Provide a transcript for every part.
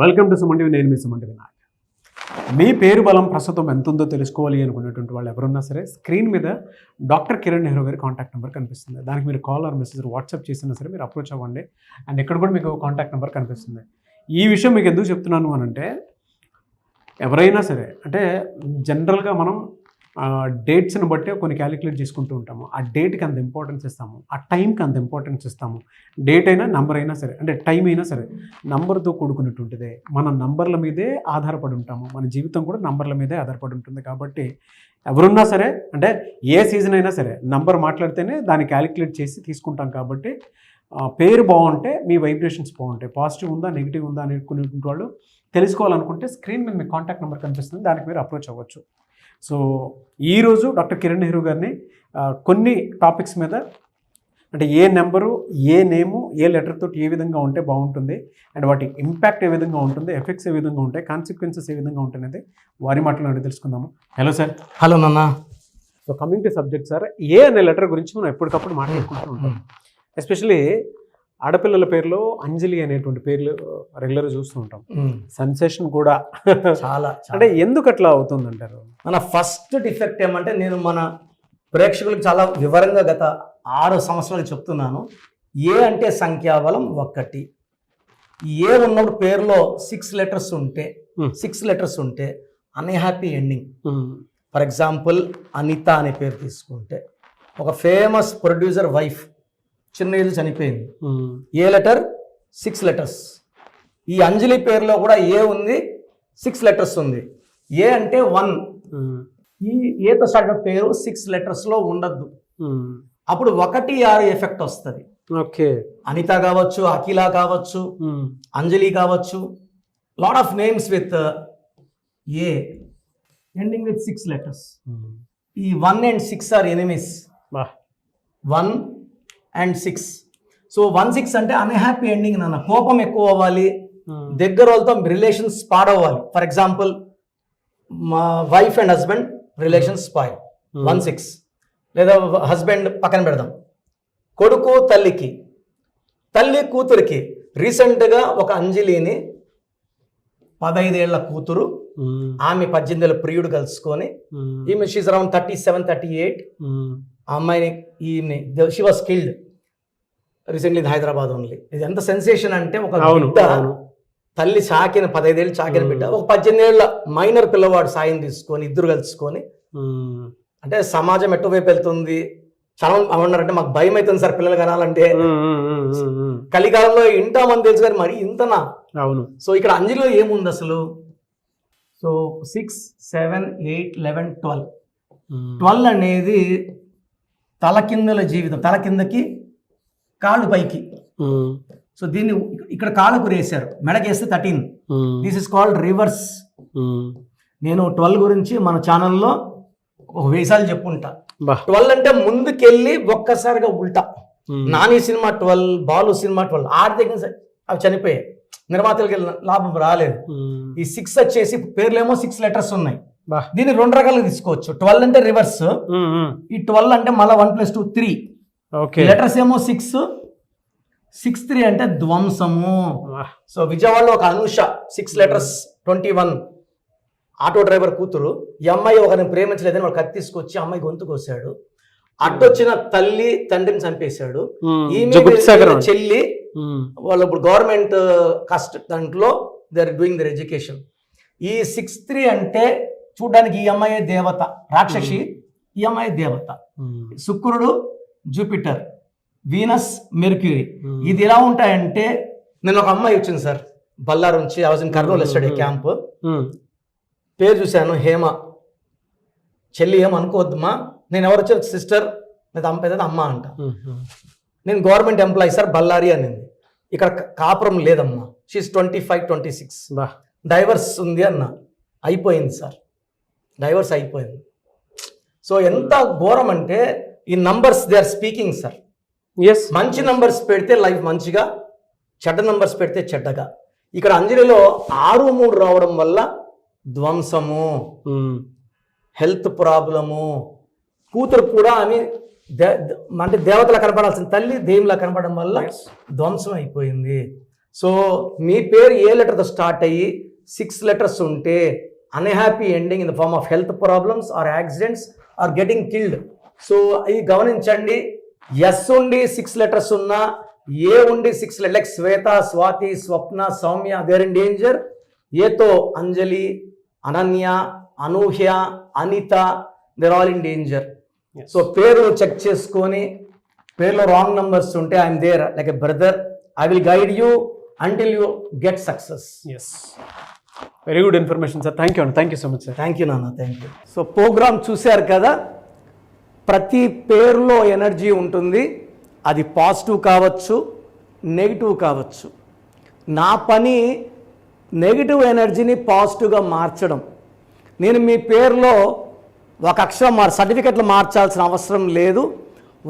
Welcome to Suman TV. నేను మీ Suman TV Naik. మీ పేరు బలం ప్రస్తుతం ఎంత ఉందో తెలుసుకోవాలి అనుకునేటువంటి వాళ్ళు ఎవరున్నా సరే స్క్రీన్ మీద డాక్టర్ కిరణ్ నెహ్రూ గారి కాంటాక్ట్ నెంబర్ కనిపిస్తుంది. దానికి మీరు కాల్ ఆర్ మెసేజ్ వాట్సాప్ చేసినా సరే మీరు అప్రోచ్ అవ్వండి. అండ్ ఇక్కడ కూడా మీకు కాంటాక్ట్ నెంబర్ కనిపిస్తుంది. ఈ విషయం మీకు ఎందుకు చెప్తున్నాను అని అంటే, ఎవరైనా సరే అంటే జనరల్గా మనం డేట్స్ని బట్టి కొన్ని క్యాలిక్యులేట్ చేసుకుంటూ ఉంటాము. ఆ డేట్కి అంత ఇంపార్టెన్స్ ఇస్తాము, ఆ టైంకి అంత ఇంపార్టెన్స్ ఇస్తాము. డేట్ అయినా నంబర్ అయినా సరే, అంటే టైం అయినా సరే నంబర్తో కూడుకున్నటువంటిదే. మన నంబర్ల మీదే ఆధారపడి ఉంటాము. మన జీవితం కూడా నంబర్ల మీదే ఆధారపడి ఉంటుంది. కాబట్టి ఎవరున్నా సరే, అంటే ఏ సీజన్ అయినా సరే నంబర్ మాట్లాడితేనే దాన్ని క్యాలిక్యులేట్ చేసి తీసుకుంటాం. కాబట్టి పేరు బాగుంటే మీ వైబ్రేషన్స్ బాగుంటాయి. పాజిటివ్ ఉందా నెగిటివ్ ఉందా అనుకునేటువంటి వాళ్ళు తెలుసుకోవాలనుకుంటే స్క్రీన్ మీద మీ కాంటాక్ట్ నెంబర్ కనిపిస్తుంది, దానికి మీరు అప్రోచ్ అవ్వచ్చు. సో ఈరోజు డాక్టర్ కిరణ్ నెహ్రూ గారిని కొన్ని టాపిక్స్ మీద, అంటే ఏ నెంబరు, ఏ నేము, ఏ లెటర్ తోటి ఏ విధంగా ఉంటే బాగుంటుంది, అండ్ వాటి ఇంపాక్ట్ ఏ విధంగా ఉంటుంది, ఎఫెక్ట్స్ ఏ విధంగా ఉంటాయి, కాన్సిక్వెన్సెస్ ఏ విధంగా ఉంటాయి అనేది వారి మాటలో అడిగి తెలుసుకుందాము. Hello sir. హలో నాన్న. So coming to subject sir, A అనే లెటర్ గురించి మనం ఎప్పటికప్పుడు మాట్లాడుకుంటూ ఉంటాం. ఎస్పెషలీ ఆడపిల్లల పేర్లో అంజలి అనేటువంటి పేర్లు రెగ్యులర్గా చూస్తూ ఉంటాం. సెన్సేషన్ కూడా చాలా అంటే ఎందుకు అట్లా అవుతుంది అంటారు? మన ఫస్ట్ డిఫెక్ట్ ఏమంటే, నేను మన ప్రేక్షకులకు చాలా వివరంగా గత 6 సంవత్సరాలు చెప్తున్నాను. ఏ అంటే సంఖ్యాబలం 1. ఏ ఉన్నప్పుడు పేరులో 6 లెటర్స్ ఉంటే unhappy ending. For example Anitha అనే పేరు తీసుకుంటే, ఒక ఫేమస్ ప్రొడ్యూసర్ వైఫ్ చిన్న ఏజ్ చనిపోయింది. ఏ లెటర్? 6 లెటర్స్. ఈ అంజలి పేరులో కూడా ఏ ఉంది, 6 లెటర్స్ ఉంది. ఏ అంటే 1. ఈ ఏతో స్టార్ట్ అయిన పేరు 6 లెటర్స్లో ఉండద్దు. అప్పుడు 1, 6 ఎఫెక్ట్ వస్తుంది. ఓకే. అనిత కావచ్చు, అఖిల కావచ్చు, అంజలి కావచ్చు, lot of names with a ending with 6 letters. ఈ 1 and 6 are enemies. 1 and 6. So 1, 6 అంటే అన్హ్యాపీ ఎండింగ్ నాన్న. కోపం ఎక్కువ అవ్వాలి, దగ్గర వాళ్ళతో రిలేషన్స్ పాడవ్వాలి. ఫర్ ఎగ్జాంపుల్ మా wife and husband relations spoil, 1, 6. లేదా హస్బెండ్ పక్కన పెడదాం, కొడుకు తల్లికి, తల్లి కూతురికి. రీసెంట్గా ఒక అంజలిని 15 ఏళ్ల కూతురు, ఆమె 18 ఏళ్ల ప్రియుడు కలుసుకొని, ఈమె షీజ్ అరౌండ్ 37, 38. ఆ అమ్మాయిని ఈమె she was killed recently in Hyderabad only. ఇది ఎంత సెన్సేషన్ అంటే, ఒక బిడ్డ తల్లి చాకిన 15 ఏళ్ళు చాకిన బిడ్డ, ఒక 18 ఏళ్ల మైనర్ పిల్లవాడు సాయం తీసుకొని ఇద్దరు కలుసుకొని. అంటే సమాజం ఎటువైపు వెళ్తుంది? చాలా ఏమన్నారంటే, మాకు భయం అవుతుంది సార్ పిల్లలు కనాలంటే. కలికాలంలో ఇంటామని తెలుసు కానీ మరి ఇంతనా? అవును. సో ఇక్కడ అంజలిలో ఏముంది అసలు? సో 6, 7, 8, 11, 12. 12 అనేది తలకిందుల జీవితం. తల కిందకి, కాళ్ళు పైకి. సో దీన్ని ఇక్కడ కాళ్ళకు వేశారు, మెడకేస్తే 13. This is called reverse. నేను 12 గురించి మన ఛానల్లో ఒక 1000 సార్లు చెప్పుంటా. 12 అంటే ముందుకెళ్ళి ఒక్కసారిగా ఉల్టా. Nani cinema 12, Balu cinema 12. ఆర్థిక అవి చనిపోయాయి, నిర్మాతలకి లాభం రాలేదు. ఈ 6 వచ్చేసి పేర్లేమో 6 లెటర్స్ ఉన్నాయి. దీన్ని 2 రకాలుగా తీసుకోవచ్చు. 12 అంటే రివర్స్, ఈ 12 అంటే మళ్ళీ 1 + 2 3. లెటర్స్ ఏమో 6, 6, 3 అంటే ధ్వంసము. సో విజయవాడలో ఒక అనుష 6 లెటర్స్ 21 ఆటో డ్రైవర్ కూతురు. ఈ అమ్మాయి ఒకరిని ప్రేమించలేదని వాడు కత్తి తీసుకొచ్చి అమ్మాయి గొంతు కోసాడు. అడ్డొచ్చిన తల్లి తండ్రిని చంపేశాడు. చెల్లి వాళ్ళు ఇప్పుడు గవర్నమెంట్ కస్ట్ దాంట్లో they are doing their education. ఈ 6, 3 అంటే చూడడానికి ఈ అమ్మాయి దేవత, రాక్షసి. ఈ అమ్మాయి దేవత. శుక్రుడు జూపిటర్, వీనస్ మెర్క్యూరీ. ఇది ఎలా ఉంటాయంటే, నేను ఒక అమ్మాయి వచ్చింది సార్ బల్లారు నుంచి, I was in Kurnool study camp. పేరు చూశాను, హేమ. చెల్లి ఏమనుకోవద్దమ్మా, నేను ఎవరు వచ్చారు సిస్టర్, లేదా అమ్మ అంట. నేను గవర్నమెంట్ ఎంప్లాయీ సార్ బల్లారి అనింది. ఇక్కడ కాపురం లేదమ్మా, షీస్ 25, 26. డైవర్స్ ఉంది అన్న. అయిపోయింది సార్, డైవర్స్ అయిపోయింది. సో ఎంత ఘోరం అంటే, ఈ numbers they are speaking sir. మంచి నంబర్స్ పెడితే లైఫ్ మంచిగా, చెడ్డ నంబర్స్ పెడితే చెడ్డగా. ఇక్కడ అంజలిలో 6, 3 రావడం వల్ల ధ్వంసము, హెల్త్ ప్రాబ్లము. కూతురు కూడా ఆమె అంటే దేవతలా కనపడాల్సిన తల్లి దెయ్యంలా కనపడడం వల్ల ధ్వంసం అయిపోయింది. సో మీ పేరు ఏ లెటర్తో స్టార్ట్ అయ్యి 6 లెటర్స్ ఉంటే unhappy ending in the form of health problems or accidents or getting killed. So ఇవి గమనించండి. ఎస్ ఉండి 6 లెటర్స్ ఉన్నా, ఏ ఉండి 6 letter like Shweta, Swathi, Swapna, Soumya, they're in danger. ఏతో Anjali, Ananya, Anuhya, Anitha, they're all in danger. So పేరు చెక్ చేసుకొని పేరులో రాంగ్ నంబర్స్ ఉంటే I'm there like a brother. I will guide you until you get success. Yes, very good information sir. Thank you అండి. Thank you so much sir. Thank you నాన్న, thank you. So program చూశారు కదా, ప్రతి పేరులో energy ఉంటుంది. అది positive కావచ్చు, negative కావచ్చు. నా పని నెగిటివ్ ఎనర్జీని పాజిటివ్గా మార్చడం. నేను మీ పేరులో ఒక అక్షరం సర్టిఫికెట్లు మార్చాల్సిన అవసరం లేదు.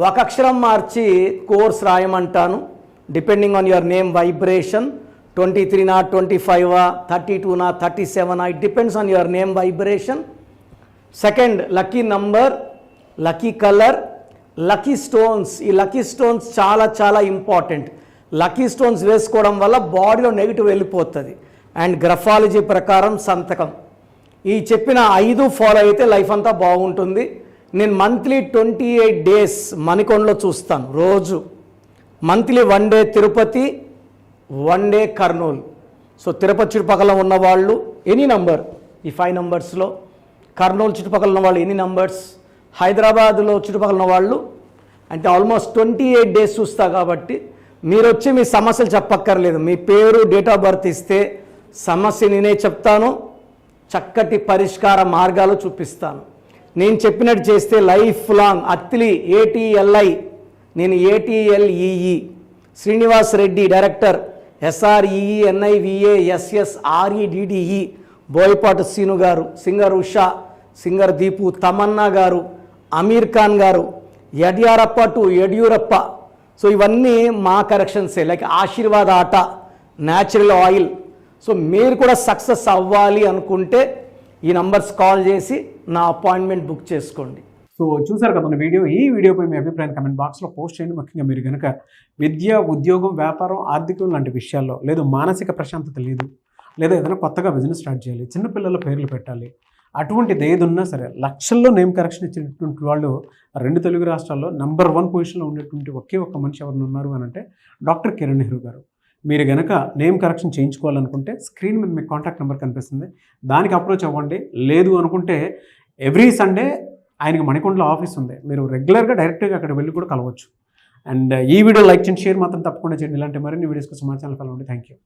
ఒక అక్షరం మార్చి కోర్స్ రాయమంటాను. Depending on your name vibration 23 25 32 37 it depends on your name vibration. Second, lucky number, lucky colour, lucky stones. ఈ లక్కీ స్టోన్స్ చాలా చాలా ఇంపార్టెంట్. లక్కీ స్టోన్స్ వేసుకోవడం వల్ల బాడీలో నెగిటివ్ వెళ్ళిపోతుంది. అండ్ గ్రఫాలజీ ప్రకారం సంతకం. ఈ చెప్పిన 5 ఫాలో అయితే లైఫ్ అంతా బాగుంటుంది. నేను మంత్లీ 28 డేస్ మణికొండలో చూస్తాను రోజు. Monthly 1 day Tirupati, 1 day Kurnool. So Tirupati చుట్టుపక్కల ఉన్నవాళ్ళు ఎనీ నంబర్, ఈ 5 నంబర్స్లో, కర్నూలు చుట్టుపక్కల ఉన్నవాళ్ళు ఎనీ నంబర్స్, హైదరాబాద్లో చుట్టుపక్కల ఉన్నవాళ్ళు అంటే ఆల్మోస్ట్ 28 డేస్ చూస్తా. కాబట్టి మీరు వచ్చి మీ సమస్యలు చెప్పక్కర్లేదు. మీ పేరు, డేట్ ఆఫ్ బర్త్ ఇస్తే సమస్య నేనే చెప్తాను, చక్కటి పరిష్కార మార్గాలు చూపిస్తాను. నేను చెప్పినట్టు చేస్తే లైఫ్ లాంగ్. అత్తిలి ATLI, నేను ATLEE, Srinivas Reddy director, SREENIVASSREDDE, Boyapati Seenu గారు, సింగర్ ఉషా, సింగర్ దీపు, తమన్నా గారు, అమీర్ ఖాన్ గారు, యడ్యారప్ప టు యడ్యూరప్ప. సో ఇవన్నీ మా కరెక్షన్సే. లైక్ ఆశీర్వాద్ ఆట, న్యాచురల్ ఆయిల్. సో మీరు కూడా సక్సెస్ అవ్వాలి అనుకుంటే ఈ నంబర్స్ కాల్ చేసి నా అపాయింట్మెంట్ బుక్ చేసుకోండి. సో చూసారు కదా మన వీడియో. ఈ వీడియోపై మీ అభిప్రాయం కమెంట్ బాక్స్లో పోస్ట్ చేయండి. ముఖ్యంగా మీరు కనుక విద్య, ఉద్యోగం, వ్యాపారం, ఆర్థికం లాంటి విషయాల్లో, లేదు మానసిక ప్రశాంతత లేదు, లేదా ఏదైనా కొత్తగా బిజినెస్ స్టార్ట్ చేయాలి, చిన్నపిల్లల పేర్లు పెట్టాలి, అటువంటిది ఏదున్నా సరే లక్షల్లో నేమ్ కరెక్షన్ ఇచ్చినటువంటి వాళ్ళు 2 తెలుగు రాష్ట్రాల్లో నంబర్ 1 పొజిషన్లో ఉండేటువంటి ఒకే ఒక్క మనిషి ఎవరు ఉన్నారు అని అంటే డాక్టర్ కిరణ్ నెహ్రూ గారు. మీరు కనుక నేమ్ కరెక్షన్ చేయించుకోవాలనుకుంటే స్క్రీన్ మీద మీకు కాంటాక్ట్ నెంబర్ కనిపిస్తుంది, దానికి అప్రోచ్ అవ్వండి. లేదు అనుకుంటే ఎవ్రీ సండే ఆయనకి మణికొండలో ఆఫీస్ ఉంది, మీరు రెగ్యులర్గా డైరెక్ట్గా అక్కడ వెళ్ళి కూడా కలవచ్చు. అండ్ ఈ వీడియో లైక్ చేయండి, షేర్ మాత్రం తప్పకుండా చేయండి. ఇలాంటి మరిన్ని వీడియోస్ కోసం మా ఛానల్ ఫాలో అవ్వండి. Thank you.